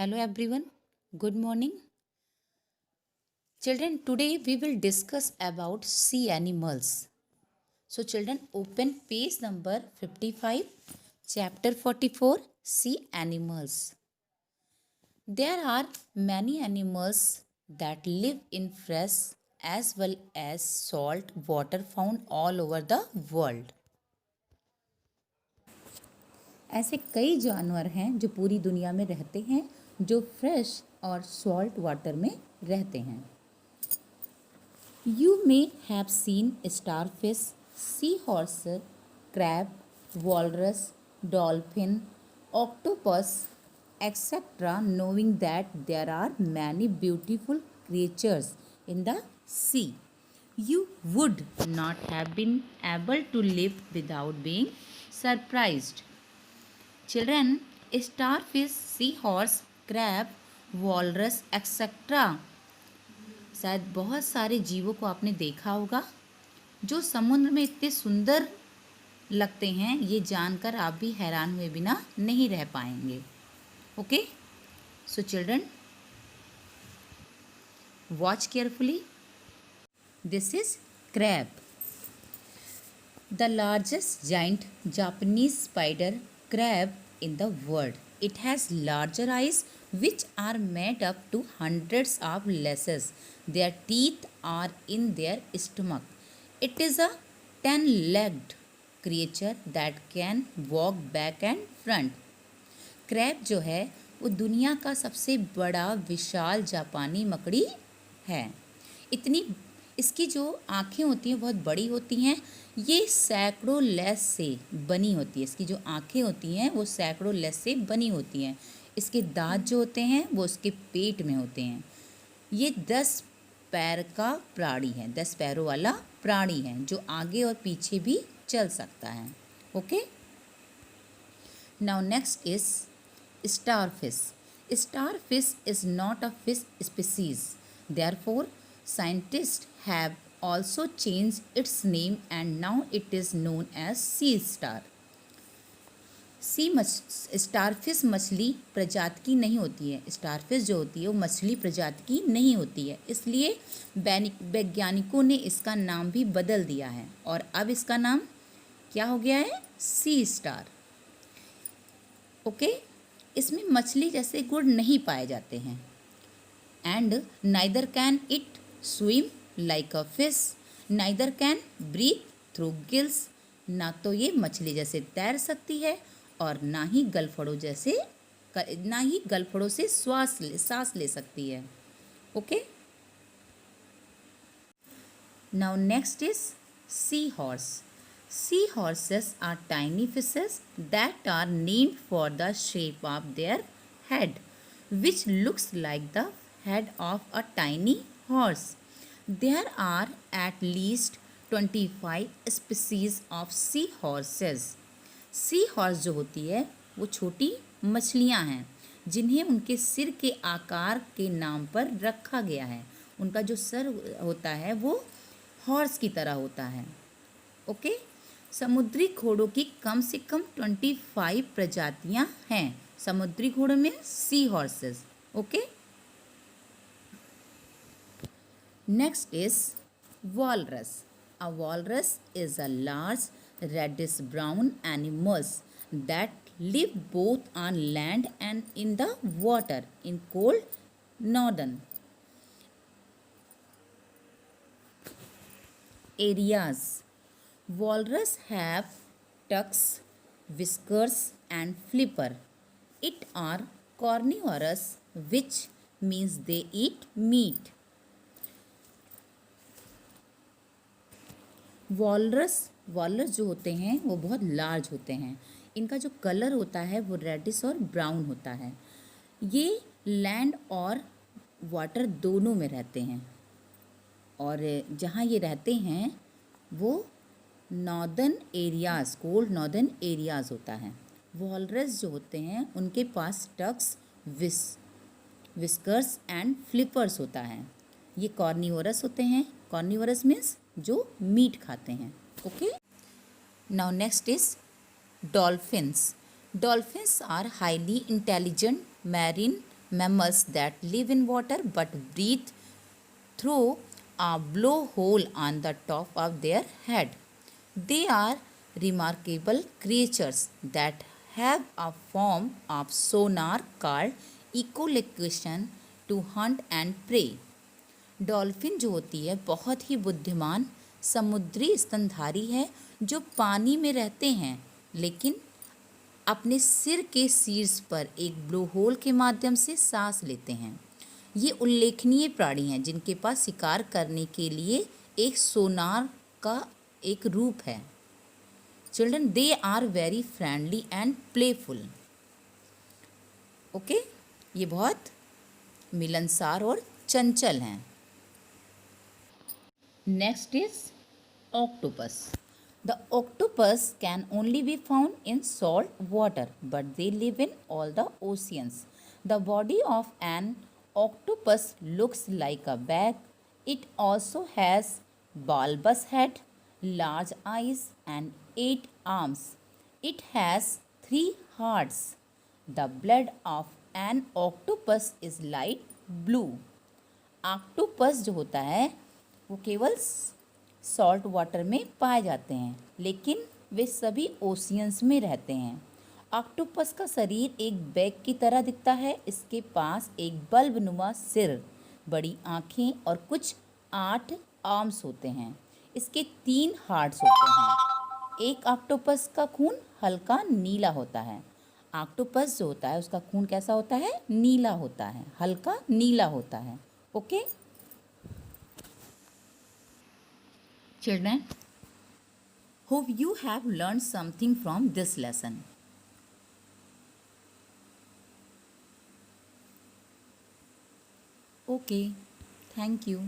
Hello everyone. Good morning. Children, today we will discuss about sea animals. So children, open page number 55, chapter 44, Sea Animals. There are many animals that live in fresh as well as salt water found all over the world. ऐसे कई जानवर हैं जो पूरी दुनिया में रहते हैं, जो फ्रेश और सॉल्ट वाटर में रहते हैं. You may have seen starfish, seahorse, crab, walrus, dolphin, octopus, etc., knowing that there are many beautiful creatures in the sea. You would not have been able to live without being surprised. Children, starfish, seahorse, crab, walrus, etc. शायद बहुत सारे जीवों को आपने देखा होगा जो समुद्र में इतने सुंदर लगते हैं, ये जानकर आप भी हैरान हुए बिना नहीं रह पाएंगे. Okay, so children, watch carefully. This is crab, the largest giant Japanese spider crab in the world. It has larger eyes which are made up to hundreds of lashes. Their teeth are in their stomach. It is a 10-legged creature that can walk back and front. Crab जो है वो दुनिया का सबसे बड़ा विशाल जापानी मकड़ी है. इतनी इसकी जो आँखें होती हैं बहुत बड़ी होती हैं. ये सैकड़ों लेस से बनी होती है. इसकी जो आँखें होती हैं वो सैकड़ों लेस से बनी होती हैं. इसके दांत जो होते हैं वो उसके पेट में होते हैं. ये 10 पैर का प्राणी है, 10 पैरों वाला प्राणी है जो आगे और पीछे भी चल सकता है. Okay, now next is starfish. Starfish is not a fish species. Therefore, scientists have also changed its name and now it is known as sea star. Starfish मछली प्रजाति की नहीं होती है. स्टारफिश जो होती है वो मछली प्रजाति की नहीं होती है, इसलिए वैज्ञानिकों ने इसका नाम भी बदल दिया है और अब इसका नाम क्या हो गया है? सी स्टार. ओके, इसमें मछली जैसे गुण नहीं पाए जाते हैं. And neither can it swim like a fish, neither can breathe through gills. ना तो ये मछली जैसे तैर सकती है और ना ही गलफड़ों से सांस ले सकती है. Okay, now next is sea horse. Sea horses are tiny fishes that are named for the shape of their head, which looks like the head of a tiny horse. There are at least 25 species of sea horses. Sea horse जो होती है वो छोटी मछलियाँ हैं जिन्हें उनके सिर के आकार के नाम पर रखा गया है. उनका जो सर होता है वो हॉर्स की तरह होता है. ओके, समुद्री घोड़ों की कम से कम 25 प्रजातियां हैं. समुद्री घोड़ों में sea horses. Okay, next is walrus. A walrus is a large reddish brown animals that live both on land and in the water in cold northern areas. Walrus have tusks, whiskers and flipper. It are carnivorous, which means they eat meat. Walrus जो होते हैं वो बहुत large होते हैं. इनका जो colour होता है वो रेडिश और ब्राउन होता है. ये लैंड और वाटर दोनों में रहते हैं और जहाँ ये रहते हैं वो northern areas, cold northern areas होता है. वॉलरस जो होते हैं उनके पास टक्स, विस्कर्स एंड फ्लिपर्स होता है. ये कॉर्निवोरस होते हैं. कॉर्निवोरस मीन्स जो मीट खाते हैं. Okay, now next is dolphins. Dolphins are highly intelligent marine mammals that live in water but breathe through a blowhole on the top of their head. They are remarkable creatures that have a form of sonar called echolocation to hunt and prey. Dolphin जो होती है बहुत ही बुद्धिमान समुद्री स्तनधारी है जो पानी में रहते हैं, लेकिन अपने सिर के शीर्ष पर एक ब्लोहोल के माध्यम से सांस लेते हैं। ये उल्लेखनीय प्राणी हैं जिनके पास शिकार करने के लिए एक सोनार का एक रूप है। Children, they are very friendly and playful. Okay, ये बहुत मिलनसार और चंचल हैं। Next is octopus. The octopus can only be found in salt water, but they live in all the oceans. The body of an octopus looks like a bag. It also has bulbous head, large eyes, and 8 arms. It has 3 hearts. The blood of an octopus is light blue. Octopus जो होता है वो केवल salt water में पाए जाते हैं, लेकिन वे सभी ओशियंस में रहते हैं। ऑक्टोपस का शरीर एक बैग की तरह दिखता है। इसके पास एक बल्बनुमा सिर, बड़ी आँखें और कुछ 8 आर्म्स होते हैं। इसके 3 हार्ट्स होते हैं। एक ऑक्टोपस का खून हल्का नीला होता है। ऑक्टोपस जो होता है उसका खून कैसा होता है? नीला होता है, हल्का नीला होता है। Okay children, hope you have learned something from this lesson. Okay, thank you.